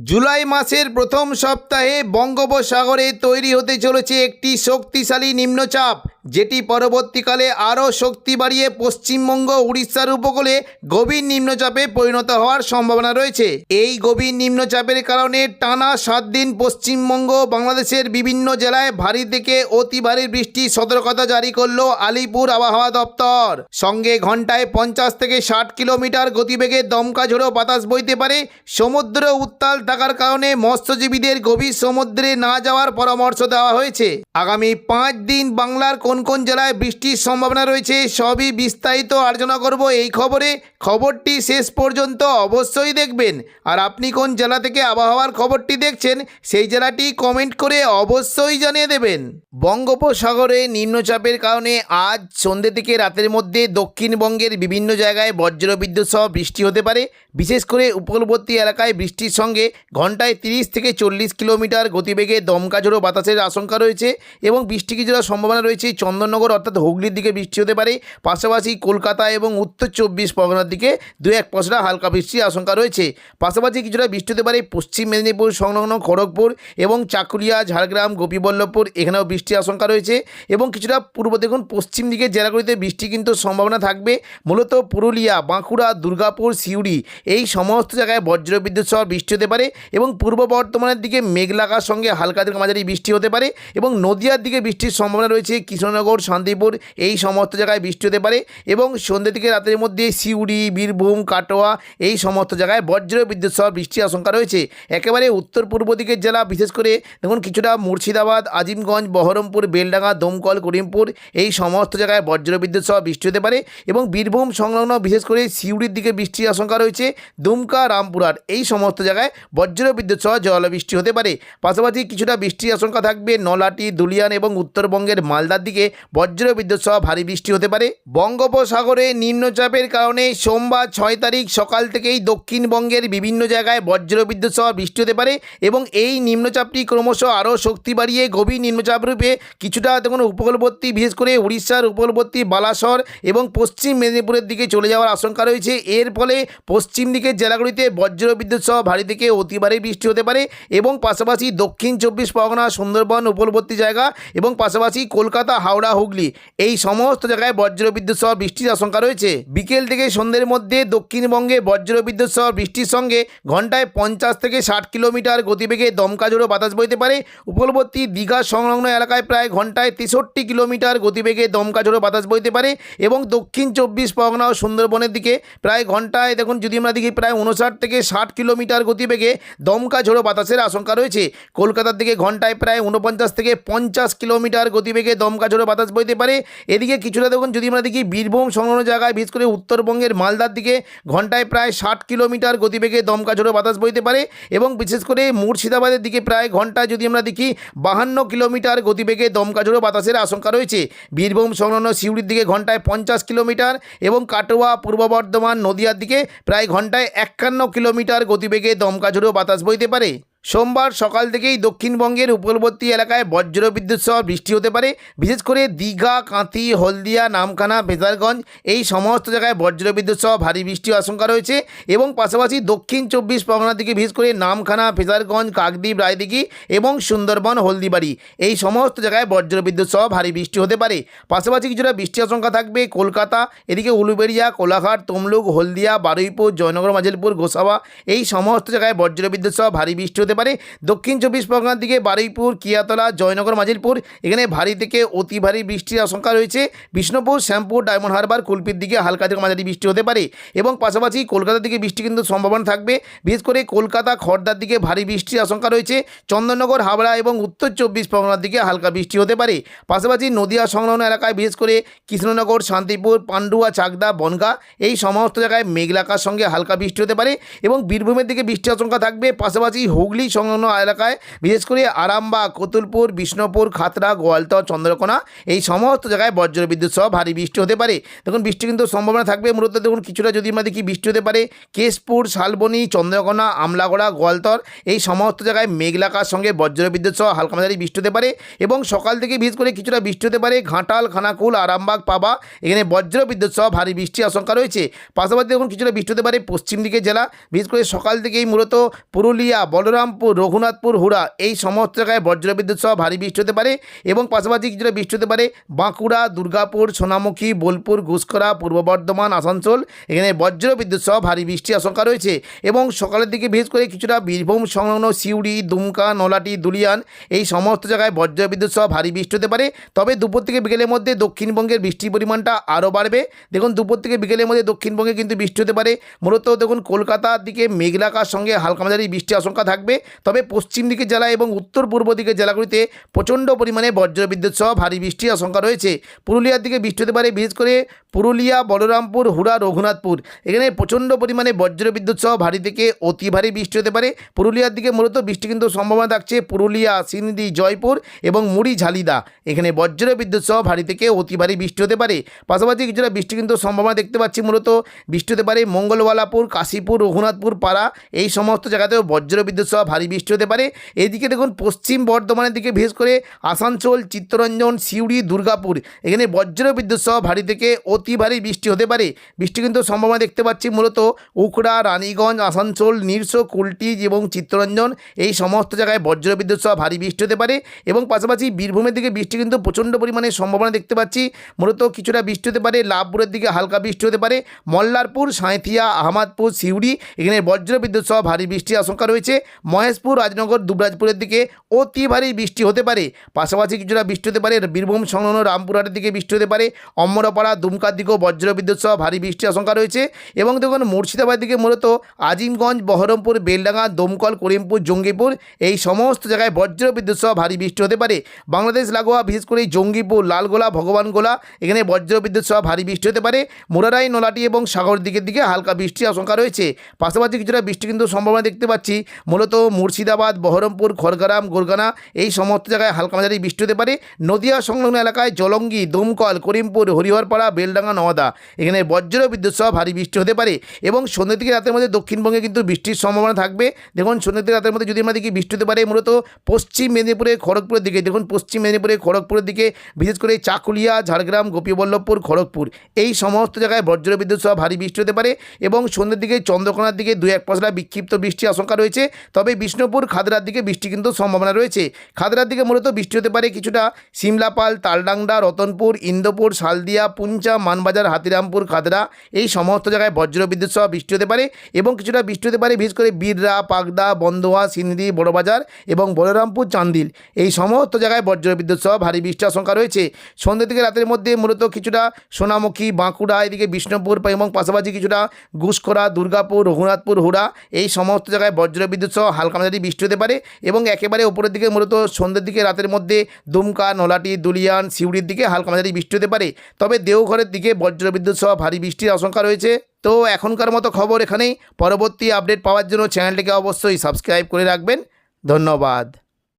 জুলাই মাসের প্রথম সপ্তাহে বঙ্গোপসাগরে তৈরি হতে চলেছে একটি শক্তিশালী নিম্নচাপ, যেটি পরবর্তীকালে আরও শক্তি বাড়িয়ে পশ্চিমবঙ্গ উড়িষ্যার উপকূলে গভীর নিম্নচাপে পরিণত হওয়ার সম্ভাবনা রয়েছে। এই গভীর নিম্নচাপের কারণে টানা 7 দিন পশ্চিমবঙ্গ বাংলাদেশের বিভিন্ন জেলায় ভারী থেকে অতি ভারী বৃষ্টির সতর্কতা জারি করল আলিপুর আবহাওয়া দপ্তর। সঙ্গে ঘন্টায় 50 থেকে 60 কিলোমিটার গতিবেগে দমকা ঝোড়ো বাতাস বইতে পারে। সমুদ্র উত্তাল থাকার কারণে মৎস্যজীবীদের গভীর সমুদ্রে না যাওয়ার পরামর্শ দেওয়া হয়েছে। আগামী 5 দিন বাংলার কোন কোন জেলায় বৃষ্টির সম্ভাবনা রয়েছে সবই বিস্তারিত আলোচনা করব এই খবরে। খবরটি শেষ পর্যন্ত অবশ্যই দেখবেন। আর আপনি কোন জেলা থেকে আবহাওয়ার খবরটি দেখছেন সেই জেলাটি কমেন্ট করে অবশ্যই জানিয়ে দেবেন। বঙ্গোপসাগরে নিম্নচাপের কারণে আজ সন্ধ্যে থেকে রাতের মধ্যে দক্ষিণবঙ্গের বিভিন্ন জায়গায় বজ্রবিদ্যুৎ সহ বৃষ্টি হতে পারে। বিশেষ করে উপকূলবর্তী এলাকায় বৃষ্টির সঙ্গে ঘন্টায় 30 থেকে 40 কিলোমিটার গতিবেগে দমকা ঝোড়ো বাতাসের আশঙ্কা রয়েছে এবং বৃষ্টি কিছুটা সম্ভাবনা রয়েছে চন্দননগর অর্থাৎ হুগলির দিকে বৃষ্টি হতে পারে। পাশাপাশি কলকাতা এবং উত্তর 24 পরগনার দিকে 2-1 পশলা হালকা বৃষ্টির আশঙ্কা রয়েছে। পাশাপাশি কিছুটা বৃষ্টি হতে পারে পশ্চিম মেদিনীপুর সংলগ্ন খড়গপুর এবং চাকুলিয়া, ঝাড়গ্রাম, গোপীবল্লভপুর, এখানেও বৃষ্টির আশঙ্কা রয়েছে। এবং কিছুটা পূর্ব দেখুন পশ্চিম দিকে জেলাগুলিতে বৃষ্টি কিন্তু সম্ভাবনা থাকবে। মূলত পুরুলিয়া, বাঁকুড়া, দুর্গাপুর, সিউড়ি এই সমস্ত জায়গায় বজ্রবিদ্যুৎ সহ বৃষ্টি হতে পারে এবং পূর্ব বর্ধমানের দিকে মেঘলাকার সঙ্গে হালকা থেকে মাঝারি বৃষ্টি হতে পারে এবং নদিয়ার দিকে বৃষ্টির সম্ভাবনা রয়েছে। কৃষ্ণনগর, শান্তিপুর এই সমস্ত জায়গায় বৃষ্টি হতে পারে এবং সন্ধ্যে থেকে রাতের মধ্যে সিউড়ি, বীরভূম, কাটোয়া এই সমস্ত জায়গায় বজ্রবিদ্যুৎ সহ বৃষ্টির আশঙ্কা রয়েছে। একেবারে উত্তর পূর্ব দিকের জেলা বিশেষ করে দেখুন কিছুটা মুর্শিদাবাদ, আজিমগঞ্জ, বহরমপুর, বেলডাঙ্গা, দমকল, করিমপুর এই সমস্ত জায়গায় বজ্রবিদ্যুৎ সহ বৃষ্টি হতে পারে এবং বীরভূম সংলগ্ন বিশেষ করে সিউড়ির দিকে বৃষ্টির আশঙ্কা রয়েছে। দুমকা, রামপুরহাট এই সমস্ত জায়গায় বজ্রবিদ্যুৎ সহ জলবৃষ্টি হতে পারে। পাশাপাশি কিছুটা বৃষ্টির আশঙ্কা থাকবে নলাটি, দুলিয়ান এবং উত্তরবঙ্গের মালদার দিকে বজ্রবিদ্যুৎ সহ ভারী বৃষ্টি হতে পারে। বঙ্গোপসাগরে নিম্নচাপের কারণে সোমবার 6 তারিখ সকাল থেকেই দক্ষিণবঙ্গের বিভিন্ন জায়গায় বজ্রবিদ্যুৎ সহ বৃষ্টি হতে পারে এবং এই নিম্নচাপটি ক্রমশ আরও শক্তি বাড়িয়ে গভীর নিম্নচাপ রূপে কিছুটা দেখুন উপকূলবর্তী বিশেষ করে উড়িষ্যার উপকূলবর্তী বালাসর এবং পশ্চিম মেদিনীপুরের দিকে চলে যাওয়ার আশঙ্কা রয়েছে। এর ফলে পশ্চিম দিকের জেলাগুলিতে বজ্রবিদ্যুৎ সহ ভারী থেকে অতি ভারী বৃষ্টি হতে পারে এবং পাশাপাশি দক্ষিণ 24 পরগনা, সুন্দরবন উপকূলবর্তী জায়গা এবং পাশাপাশি কলকাতা, হাওড়া, হুগলি এই সমস্ত জায়গায় বজ্রবিদ্যুৎ সহ বৃষ্টির আশঙ্কা রয়েছে। বিকেল থেকে সন্ধ্যের মধ্যে দক্ষিণবঙ্গে বজ্রবিদ্যুৎ সহ বৃষ্টির সঙ্গে ঘন্টায় 50 থেকে 60 কিলোমিটার গতিবেগে দমকা ঝোড়ো বাতাস বইতে পারে। উপকূলবর্তী দীঘা সংলগ্ন এলাকায় প্রায় ঘন্টায় 63 কিলোমিটার গতিবেগে দমকা ঝোড়ো বাতাস বইতে পারে এবং দক্ষিণ 24 পরগনা ও সুন্দরবনের দিকে প্রায় ঘন্টায় দেখুন যদি আমরা দেখি প্রায় 59 থেকে 60 কিলোমিটার গতিবেগে দমকা ঝোড়ো বাতাসের আশঙ্কা রয়েছে। কলকাতার দিকে ঘন্টায় প্রায় 49 থেকে 50 কিলোমিটার গতিবেগে দমকা ঝোড়ো বাতাস বইতে পারে। এদিকে কিছুটা দেখুন যদি আমরা দেখি বীরভূম সংলগ্ন জায়গায় বিশেষ করে উত্তরবঙ্গের মালদার দিকে ঘন্টায় প্রায় 60 কিলোমিটার গতিবেগে দমকা ঝোড়ো বাতাস বইতে পারে এবং বিশেষ করে মুর্শিদাবাদের দিকে প্রায় ঘন্টায় যদি আমরা দেখি 52 কিলোমিটার গতিবেগে দমকা ঝোড়ো বাতাসের আশঙ্কা রয়েছে। বীরভূম সংলগ্ন সিউড়ির দিকে ঘন্টায় 50 কিলোমিটার এবং কাটোয়া, পূর্ব বর্ধমান, নদিয়ার দিকে প্রায় ঘন্টায় 51 কিলোমিটার গতিবেগে দমকা ঝোড়ো বাতাস বইতে পারে। সোমবার সকাল থেকেই দক্ষিণবঙ্গের উপকূলবর্তী এলাকায় বজ্রবিদ্যুৎ সহ বৃষ্টি হতে পারে। বিশেষ করে দীঘা, কাঁথি, হলদিয়া, নামখানা, ফেজারগঞ্জ এই সমস্ত জায়গায় বজ্রবিদ্যুৎ সহ ভারী বৃষ্টির আশঙ্কা রয়েছে এবং পাশাপাশি দক্ষিণ 24 পরগনার দিকে বিশেষ করে নামখানা, ফেজারগঞ্জ, কাকদ্বীপ, রায়দিঘি এবং সুন্দরবন, হলদিবাড়ি এই সমস্ত জায়গায় বজ্রবিদ্যুৎ সহ ভারী বৃষ্টি হতে পারে। পাশাপাশি কিছুটা বৃষ্টির আশঙ্কা থাকবে কলকাতা, এদিকে উলুবেড়িয়া, কোলাঘাট, তমলুক, হলদিয়া, বারুইপুর, জয়নগর, মাজিলপুর, গোসাবা এই সমস্ত জায়গায় বজ্রবিদ্যুৎ সহ ভারী বৃষ্টি হতে পারে। দক্ষিণ 24 পরগনার দিকে বারুইপুর, কিয়াতলা, জয়নগর, মাজিলপুর এখানে ভারী থেকে অতি ভারী বৃষ্টির আশঙ্কা রয়েছে। বিষ্ণুপুর, শ্যামপুর, ডায়মন্ড হারবার, কুলপির দিকে হালকা থেকে মাঝারি বৃষ্টি হতে পারে এবং পাশাপাশি কলকাতার দিকে বৃষ্টি কিন্তু সম্ভাবনা থাকবে। বিশেষ করে কলকাতা, খড়দার দিকে ভারী বৃষ্টির আশঙ্কা রয়েছে। চন্দননগর, হাবড়া এবং উত্তর 24 পরগনার দিকে হালকা বৃষ্টি হতে পারে। পাশাপাশি নদিয়া সংলগ্ন এলাকায় বিশেষ করে কৃষ্ণনগর, শান্তিপুর, পান্ডুয়া, চাকদা, বনগাঁ এই সমস্ত জায়গায় মেঘলাকার সঙ্গে হালকা বৃষ্টি হতে পারে এবং বীরভূমের দিকে বৃষ্টির আশঙ্কা থাকবে। পাশাপাশি হুগলি পুরুলি সংলগ্ন এলাকায় বিশেষ করে আরামবাগ, কতুলপুর, বিষ্ণুপুর, খাতড়া, গোয়ালতর, চন্দ্রকোনা এই সমস্ত জায়গায় বজ্রবিদ্যুৎ সহ ভারী বৃষ্টি হতে পারে। দেখুন বৃষ্টি কিন্তু সম্ভাবনা থাকবে মূলত দেখুন কিছুটা যদি আমরা দেখি বৃষ্টি হতে পারে কেশপুর, শালবনী, চন্দ্রকোনা, আমলাগড়া, গোয়ালতর এই সমস্ত জায়গায় মেঘলাকার সঙ্গে বজ্রবিদ্যুৎ সহ হালকা মাঝারি বৃষ্টি হতে পারে এবং সকাল থেকে বিশেষ করে কিছুটা বৃষ্টি হতে পারে ঘাটাল, খানাকুল, আরামবাগ, পাবা এখানে বজ্রবিদ্যুৎ সহ ভারী বৃষ্টির আশঙ্কা রয়েছে। পাশাপাশি দেখুন কিছুটা বৃষ্টি হতে পারে পশ্চিম দিকের জেলা বিশেষ করে সকাল থেকেই মূলত পুরুলিয়া, বলরামপুর, রঘুনাথপুর, হুড়া এই সমস্ত জায়গায় বজ্রবিদ্যুৎ সহ ভারী বৃষ্টি হতে পারে এবং পাশাপাশি কিছুটা বৃষ্টি হতে পারে বাঁকুড়া, দুর্গাপুর, সোনামুখী, বোলপুর, ঘুষকরা, পূর্ব বর্ধমান, আসানসোল এখানে বজ্রবিদ্যুৎ সহ ভারী বৃষ্টির আশঙ্কা রয়েছে এবং সকালের দিকে বিশেষ করে কিছুটা বীরভূম সংলগ্ন সিউড়ি, দুমকা, নলাটি, দুলিয়ান এই সমস্ত জায়গায় বজ্রবিদ্যুৎ সহ ভারী বৃষ্টি হতে পারে। তবে দুপুর থেকে বিকেলের মধ্যে দক্ষিণবঙ্গের বৃষ্টির পরিমাণটা আরও বাড়বে। দেখুন দুপুর থেকে বিকেলের মধ্যে দক্ষিণবঙ্গে কিন্তু বৃষ্টি হতে পারে মূলত দেখুন কলকাতার দিকে মেঘলাকার সঙ্গে হালকা মাঝারি বৃষ্টির আশঙ্কা থাকবে। তবে পশ্চিম দিকের জেলা এবং উত্তর পূর্ব দিকের জেলাগুলিতে প্রচণ্ড পরিমাণে বজ্রবিদ্যুৎ সহ ভারী বৃষ্টির আশঙ্কা রয়েছে। পুরুলিয়ার দিকে বৃষ্টি হতে পারে বিশেষ করে পুরুলিয়া, বলরামপুর, হুড়া, রঘুনাথপুর এখানে প্রচণ্ড পরিমাণে বজ্রবিদ্যুৎ সহ ভারী থেকে অতি ভারী বৃষ্টি হতে পারে। পুরুলিয়ার দিকে মূলত বৃষ্টি কিন্তু সম্ভাবনা থাকছে পুরুলিয়া, সিন্দি, জয়পুর এবং মুড়ি, ঝালিদা এখানে বজ্রবিদ্যুৎ সহ ভারী থেকে অতি ভারী বৃষ্টি হতে পারে। পাশাপাশি কিছুটা বৃষ্টি কিন্তু সম্ভাবনা দেখতে পাচ্ছি মূলত বৃষ্টি হতে পারে মঙ্গলওয়ালাপুর, কাশীপুর, রঘুনাথপুর, পাড়া এই সমস্ত জায়গাতেও বজ্রবিদ্যুৎ সহ ভারী বৃষ্টি হতে পারে। এইদিকে দেখুন পশ্চিম বর্ধমানের দিকে বিশেষ করে আসানসোল, চিত্তরঞ্জন, সিউড়ি, দুর্গাপুর এখানে বজ্রবিদ্যুৎ সহ ভারী থেকে অতি ভারী বৃষ্টি হতে পারে। বৃষ্টি কিন্তু সম্ভাবনা দেখতে পাচ্ছি মূলত উখড়া, রানীগঞ্জ, আসানসোল, নিরসো, কুলটি এবং চিত্তরঞ্জন এই সমস্ত জায়গায় বজ্রবিদ্যুৎ সহ ভারী বৃষ্টি হতে পারে এবং পাশাপাশি বীরভূমের দিকে বৃষ্টি কিন্তু প্রচণ্ড পরিমাণে সম্ভাবনা দেখতে পাচ্ছি মূলত কিছুটা বৃষ্টি হতে পারে লাভপুরের দিকে হালকা বৃষ্টি হতে পারে মল্লারপুর, সাঁইথিয়া, আহমদপুর, সিউড়ি এখানে বজ্রবিদ্যুৎ সহ ভারী বৃষ্টির আশঙ্কা রয়েছে। মহেশপুর, রাজনগর, দুবরাজপুরের দিকে অতি ভারী বৃষ্টি হতে পারে। পাশাপাশি কিছুটা বৃষ্টি হতে পারে বীরভূম সংলগ্ন রামপুরহাটের দিকে বৃষ্টি হতে পারে অমরপাড়া, দুমকার দিকেও বজ্রবিদ্যুৎ সহ ভারী বৃষ্টির আশঙ্কা রয়েছে এবং দেখুন মুর্শিদাবাদ দিকে মূলত আজিমগঞ্জ, বহরমপুর, বেলডাঙ্গা, দমকল, করিমপুর, জঙ্গিপুর এই সমস্ত জায়গায় বজ্রবিদ্যুৎ সহ ভারী বৃষ্টি হতে পারে। বাংলাদেশ লাগোয়া বিশেষ করে জঙ্গিপুর, লালগোলা, ভগবানগোলা এখানে বজ্রবিদ্যুৎ সহ ভারী বৃষ্টি হতে পারে। মুরারাই, নলাটি এবং সাগর দিকের দিকে হালকা বৃষ্টির আশঙ্কা রয়েছে। পাশাপাশি কিছুটা বৃষ্টি কিন্তু সম্ভাবনা দেখতে পাচ্ছি মূলত মুর্শিদাবাদ, বহরমপুর, খড়গ্রাম, গোরগানা এই সমস্ত জায়গায় হালকা মাঝারি বৃষ্টি হতে পারে। নদিয়া সংলগ্ন এলাকায় জলঙ্গি, দমকল, করিমপুর, হরিহরপাড়া, বেলডাঙ্গা, নওয়াদা এখানে বজ্রবিদ্যুৎ সহ ভারী বৃষ্টি হতে পারে এবং সন্ধ্যে থেকে রাতের মধ্যে দক্ষিণবঙ্গে কিন্তু বৃষ্টির সম্ভাবনা থাকবে। দেখুন সন্ধ্যে থেকে রাতের মধ্যে যদি আমরা দেখি বৃষ্টি হতে পারে মূলত পশ্চিম মেদিনীপুরে, খড়গপুরের দিকে দেখুন পশ্চিম মেদিনীপুরে, খড়গপুরের দিকে বিশেষ করে চাকুলিয়া, ঝাড়গ্রাম, গোপীবল্লভপুর, খড়গপুর এই সমস্ত জায়গায় বজ্রবিদ্যুৎ সহ ভারী বৃষ্টি হতে পারে এবং সন্ধ্যের দিকে চন্দ্রকোনার দিকে 2-1 পশলা বিক্ষিপ্ত বৃষ্টির আশঙ্কা রয়েছে। তবে বিষ্ণুপুর, খাদড়ার দিকে বৃষ্টি কিন্তু সম্ভাবনা রয়েছে। খাদড়ার দিকে মূলত বৃষ্টি হতে পারে কিছুটা সিমলাপাল, তালডাংডা, রতনপুর, ইন্দোপুর, শালদিয়া, পুঞ্চা, মানবাজার, হাতিরামপুর, খাদড়া এই সমস্ত জায়গায় বজ্রবিদ্যুৎ সহ বৃষ্টি হতে পারে এবং কিছুটা বৃষ্টি হতে পারে বিশেষ করে বীররা, পাগদা, বন্দোয়া, সিন্দি, বড়বাজার এবং বলরামপুর, চান্দিল এই সমস্ত জায়গায় বজ্রবিদ্যুৎ সহ ভারী বৃষ্টির আশঙ্কা রয়েছে। সন্ধ্যে থেকে রাতের মধ্যে মূলত কিছুটা সোনামুখী, বাঁকুড়া এদিকে বিষ্ণুপুর এবং পাশাপাশি কিছুটা ঘুষকরা, দুর্গাপুর, রঘুনাথপুর, হুড়া এই সমস্ত জায়গায় বজ্রবিদ্যুৎ সহ হালকা মাঝারি বৃষ্টি হতে পারে এবং একেবারে উপরের দিকে মূলত সন্ধ্যের দিকে রাতের মধ্যে দুমকা, নলাটি, দুলিয়ান, সিউড়ির দিকে হালকা মাঝারি বৃষ্টি হতে পারে। তবে দেওঘরের দিকে বজ্রবিদ্যুৎ সহ ভারী বৃষ্টির আশঙ্কা রয়েছে। তো এখনকার মতো খবর এখানেই। পরবর্তী আপডেট পাওয়ার জন্য চ্যানেলটিকে অবশ্যই সাবস্ক্রাইব করে রাখবেন। ধন্যবাদ।